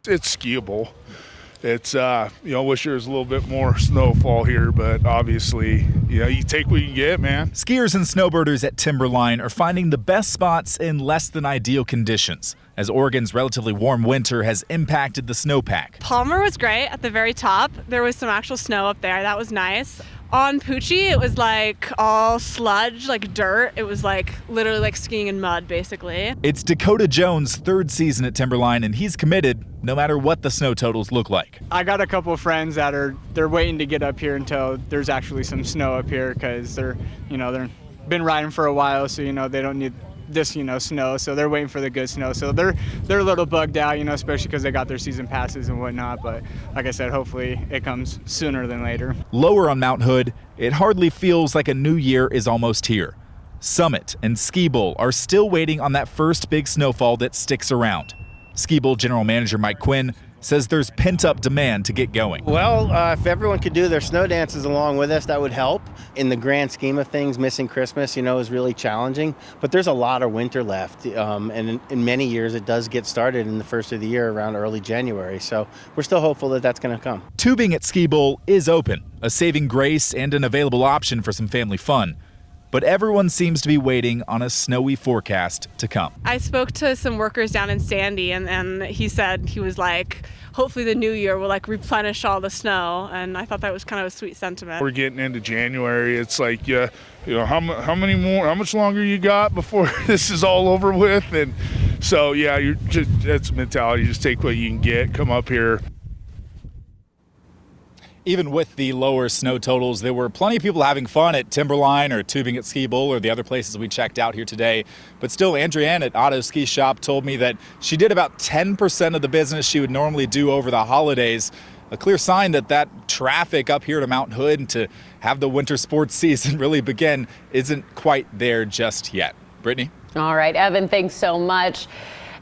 it's skiable. It's wish there was a little bit more snowfall here, but obviously, you take what you get, man. Skiers and snowboarders at Timberline are finding the best spots in less than ideal conditions, as Oregon's relatively warm winter has impacted the snowpack. Palmer was great at the very top. There was some actual snow up there. That was nice. On Poochie, it was like all sludge, like dirt. It was like literally like skiing in mud, basically. It's Dakota Jones' third season at Timberline, and he's committed no matter what the snow totals look like. I got a couple of friends that they're waiting to get up here until there's actually some snow up here, because they're been riding for a while, so they don't need this snow, so they're waiting for the good snow. So they're a little bugged out, especially because they got their season passes and whatnot. But like I said, hopefully it comes sooner than later. Lower on Mount Hood, it hardly feels like a new year is almost here. Summit and Ski Bowl are still waiting on that first big snowfall that sticks around. Ski Bowl General Manager Mike Quinn says there's pent-up demand to get going. Well, if everyone could do their snow dances along with us, that would help. In the grand scheme of things, missing Christmas, is really challenging. But there's a lot of winter left, and in many years, it does get started in the first of the year around early January. So we're still hopeful that that's going to come. Tubing at Ski Bowl is open, a saving grace and an available option for some family fun. But everyone seems to be waiting on a snowy forecast to come. I spoke to some workers down in Sandy, and he said, he was like, hopefully the new year will like replenish all the snow. And I thought that was kind of a sweet sentiment. We're getting into January. It's like, how much longer you got before this is all over with? And so, that's mentality. Just take what you can get, come up here. Even with the lower snow totals, there were plenty of people having fun at Timberline or tubing at Ski Bowl or the other places we checked out here today. But still, Andrienne at Auto Ski Shop told me that she did about 10% of the business she would normally do over the holidays. A clear sign that traffic up here to Mount Hood and to have the winter sports season really begin isn't quite there just yet. Brittany? All right, Evan, thanks so much.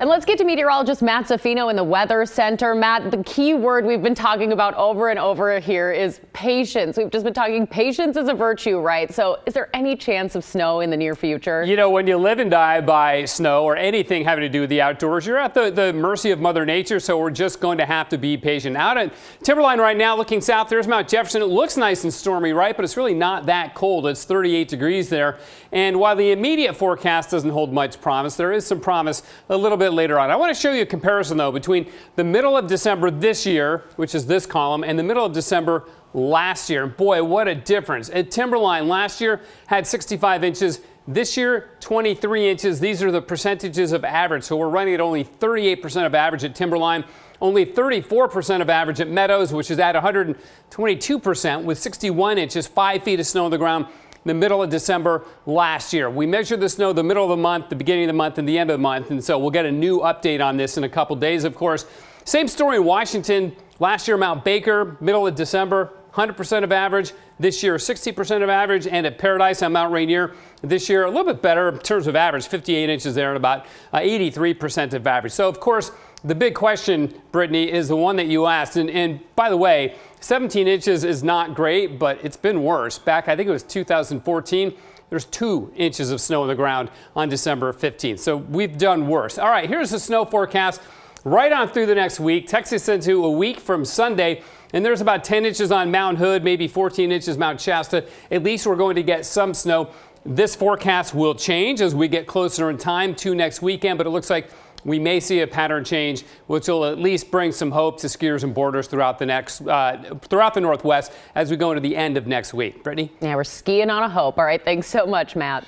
And let's get to meteorologist Matt Zaffino in the Weather Center. Matt, the key word we've been talking about over and over here is patience. We've just been talking patience is a virtue, right? So is there any chance of snow in the near future? When you live and die by snow or anything having to do with the outdoors, you're at the mercy of Mother Nature, so we're just going to have to be patient. Out at Timberline right now, looking south, there's Mount Jefferson. It looks nice and stormy, right? But it's really not that cold. It's 38 degrees there. And while the immediate forecast doesn't hold much promise, there is some promise a little bit later on. I want to show you a comparison, though, between the middle of December this year, which is this column, and the middle of December last year. And boy, what a difference. At Timberline last year had 65 inches. This year, 23 inches. These are the percentages of average. So we're running at only 38% of average at Timberline, only 34% of average at Meadows, which is at 122% with 61 inches, 5 feet of snow on the ground. The middle of December last year. We measured the snow the middle of the month, the beginning of the month, and the end of the month. And so we'll get a new update on this in a couple days, of course. Same story in Washington. Last year, Mount Baker, middle of December, 100% of average. This year, 60% of average. And at Paradise on Mount Rainier, this year, a little bit better in terms of average, 58 inches there and about 83% of average. So, of course, the big question, Brittany, is the one that you asked. And by the way, 17 inches is not great, but it's been worse. Back, I think it was 2014, there's 2 inches of snow on the ground on December 15th. So we've done worse. All right, here's the snow forecast right on through the next week. Texas into a week from Sunday, and there's about 10 inches on Mount Hood, maybe 14 inches Mount Shasta. At least we're going to get some snow. This forecast will change as we get closer in time to next weekend, but it looks like we may see a pattern change, which will at least bring some hope to skiers and boarders throughout the Northwest as we go into the end of next week. Brittany? Yeah, we're skiing on a hope. All right, thanks so much, Matt.